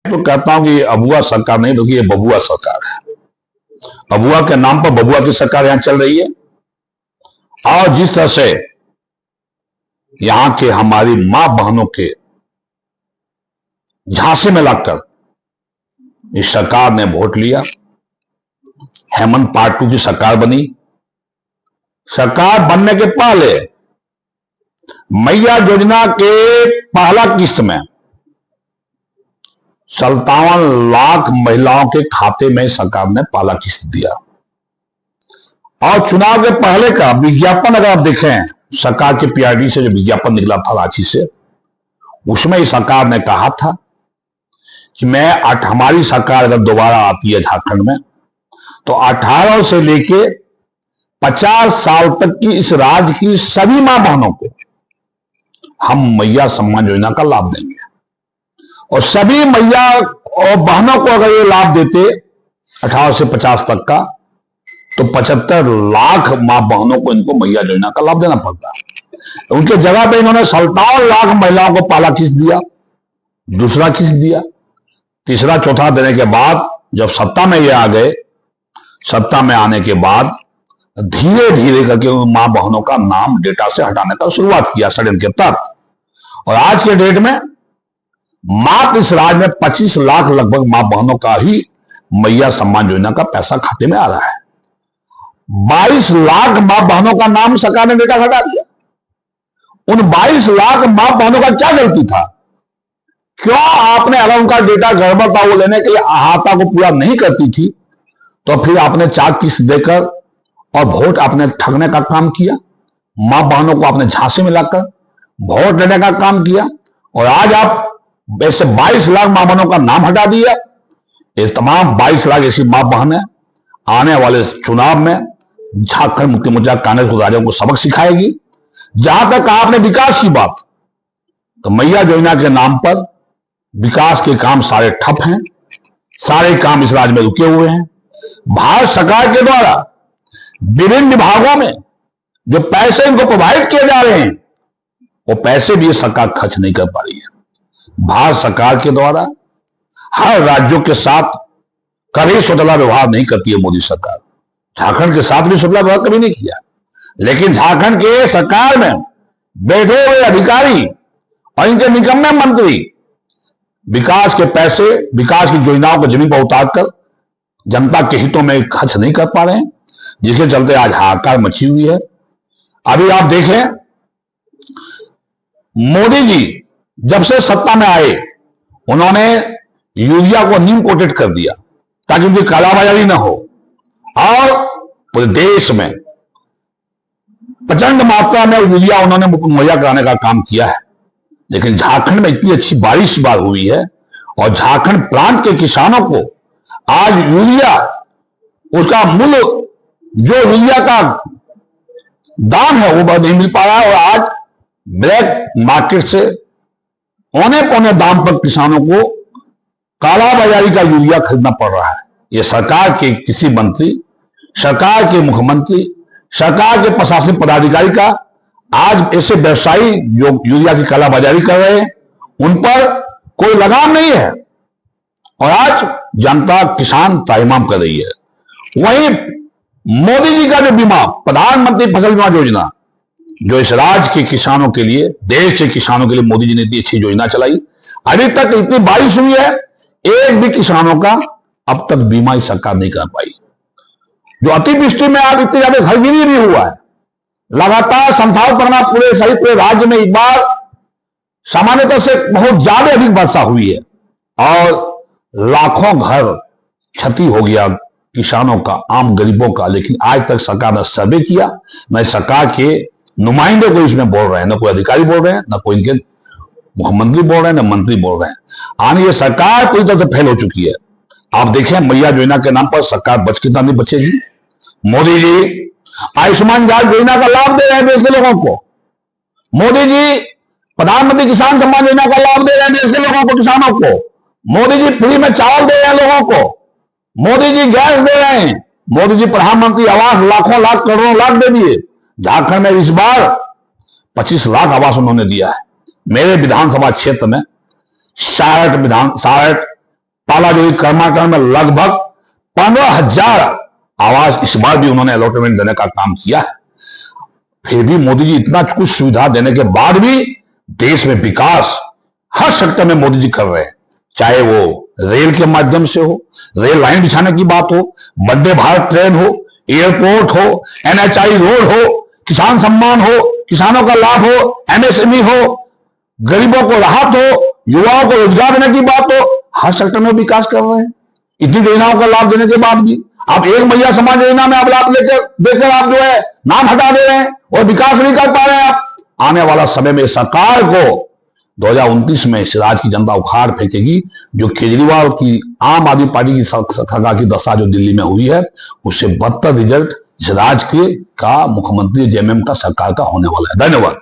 तो कहता हूं कि ये अबुआ सरकार नहीं बल्कि ये बबुआ सरकार है। अबुआ के नाम पर बबुआ की सरकार यहां चल रही है। और जिस तरह से यहां के हमारी मां बहनों के झांसे में लाकर इस सरकार ने वोट लिया, हेमंत पार्ट 2 की सरकार बनी। सरकार बनने के पहले मैया योजना के पहला किस्त में 57 लाख महिलाओं के खाते में सरकार ने पहला किस्त दिया। और चुनाव के पहले का विज्ञापन अगर आप देखें, सरकार के पीआरडी से जो विज्ञापन निकला था रांची से, उसमें इस सरकार ने कहा था कि हमारी सरकार अगर दोबारा आती है झारखंड में तो 18 से लेके 50 साल तक की इस राज्य की सभी मां बहनों को हम मैया सम्मान योजना का लाभ देंगे। और सभी मैया और बहनों को अगर ये लाभ देते 18 से 50 तक का, तो 75 लाख मां बहनों को इनको मैया योजना का लाभ देना पड़ता। उनके जगह पे इन्होंने 57 लाख महिलाओं को पहला किस्त दिया, दूसरा किस्त दिया, तीसरा चौथा देने के बाद जब सत्ता में ये आ गए, सत्ता में आने के बाद धीरे धीरे करके उन मां बहनों का नाम डेटा से हटाने का शुरुआत किया षड्यंत्र के तहत। और आज के डेट में मात्र इस राज्य में 25 लाख लगभग मां बहनों का ही मैया सम्मान योजना का पैसा खाते में आ रहा है। 22 लाख मां बहनों का नाम सरकार ने डेटा हटा दिया। उन 22 लाख मां बहनों का क्या गलती था? क्यों आपने अगर उनका डेटा गड़बड़ था वो लेने के लिए अहाता को पूरा नहीं करती थी, तो फिर आपने 4 किस्त देकर और वोट आपने ठगने का काम किया। मां बहनों को आपने झांसे में लाकर वोट लेने का काम किया। और आज आप वैसे 22 लाख मां बहनों का नाम हटा दिया। ये तमाम 22 लाख ऐसी मां बहनें आने वाले चुनाव में झारखंड मुक्ति मोर्चा कांग्रेस राज्यों को सबक सिखाएगी। जहां तक आपने विकास की बात, तो मैया योजना के नाम पर विकास के काम सारे ठप हैं, सारे काम इस राज्य में रुके हुए हैं। भारत सरकार के द्वारा विभिन्न विभागों में जो पैसे इनको प्रोवाइड किए जा रहे हैं, वो पैसे भी ये सरकार खर्च नहीं कर पा रही है। भारत सरकार के द्वारा हर राज्यों के साथ कभी स्वतंत्र व्यवहार नहीं करती है मोदी सरकार। झारखंड के साथ भी स्वतंत्र व्यवहार कभी नहीं किया। लेकिन झारखंड के सरकार में बैठे हुए अधिकारी और इनके निकम्मे मंत्री विकास के पैसे, विकास की योजनाओं को जमीन पर उतारकर जनता के हितों में खर्च नहीं कर पा रहे हैं, जिसके चलते आज हाहाकार मची हुई है। अभी आप देखें, मोदी जी जब से सत्ता में आए, उन्होंने यूरिया को नीम कोटेड कर दिया ताकि उनकी कालाबाजारी ना हो। और पूरे देश में प्रचंड मात्रा में यूरिया उन्होंने मुहैया कराने का काम किया है। लेकिन झारखंड में इतनी अच्छी बारिश इस बार हुई है और झारखंड प्रांत के किसानों को आज यूरिया, उसका मूल्य जो यूरिया का दाम है वो नहीं मिल पा रहा है। और आज ब्लैक मार्केट से औने पौने दाम पर किसानों को कालाबाजारी का यूरिया खरीदना पड़ रहा है। ये सरकार के किसी मंत्री, सरकार के मुख्यमंत्री, सरकार के प्रशासनिक पदाधिकारी का आज ऐसे व्यवसायी जो यूरिया की कालाबाजारी कर रहे हैं, उन पर कोई लगाम नहीं है। और आज जनता, किसान त्राहिमाम कर रही है। वहीं मोदी जी का जो बीमा, प्रधानमंत्री फसल बीमा योजना, जो इस राज्य के किसानों के लिए, देश के किसानों के लिए मोदी जी ने इतनी अच्छी योजना चलाई। अभी तक इतनी बारिश हुई है, एक भी किसानों का अब तक बीमा ही सरकार नहीं कर पाई। जो अतिवृष्टि में आज इतनी ज्यादा घरगिरी भी हुआ है, लगातार संथाल परगना पूरे राज्य में एक बार सामान्यतः से बहुत ज्यादा अधिक वर्षा हुई है और लाखों घर क्षति हो गया किसानों का, आम गरीबों का। लेकिन आज तक सरकार ने सर्वे किया, न सरकार के नुमाइंदे कोई इसमें बोल रहे हैं, न कोई अधिकारी बोल रहे हैं, न कोई इनके मुख्यमंत्री बोल रहे हैं, न मंत्री बोल रहे हैं। आने ये सरकार पूरी तरह से फेल हो चुकी है। आप देखें, मैया योजना के नाम पर सरकार बच कितना नहीं बचेगी। मोदी जी आयुष्मान भारत योजना का लाभ दे रहे हैं देश के लोगों को। मोदी जी प्रधानमंत्री किसान सम्मान योजना का लाभ दे रहे हैं देश के लोगों को, किसानों को। मोदी जी फ्री में चावल दे रहे हैं लोगों को। मोदी जी गैस दे रहे हैं। मोदी जी प्रधानमंत्री आवास लाखों लाख करोड़ों लाख दे दिए। झारखंड में इस बार 25 लाख आवास उन्होंने दिया है। मेरे विधानसभा क्षेत्र में 60 पाला जो कर्माटक में लगभग 15,000 आवास इस बार भी उन्होंने अलॉटमेंट देने का काम किया है। फिर भी मोदी जी इतना कुछ सुविधा देने के बाद भी देश में विकास हर सेक्टर में मोदी जी कर रहे हैं, चाहे वो रेल के माध्यम से हो, रेल लाइन बिछाने की बात हो, वंदे भारत ट्रेन हो, एयरपोर्ट हो, NHI रोड हो, किसान सम्मान हो, किसानों का लाभ हो, MSME हो, गरीबों को राहत हो, युवाओं को रोजगार देने की बात हो, हर सेक्टर में विकास कर रहे हैं। इतनी योजनाओं का लाभ देने के बाद भी आप एक मैया समाज योजना में आप लाभ देकर आप जो है नाम हटा दे रहे हैं और विकास नहीं कर पा रहे हैं आप। आने वाला समय में सरकार को 2029 में इस राज्य की जनता उखाड़ फेंकेगी। जो केजरीवाल की आम आदमी पार्टी की सरकार की दशा जो दिल्ली में हुई है, उससे बदतर रिजल्ट इस राज्य के का मुख्यमंत्री JMM का सरकार का होने वाला है। धन्यवाद।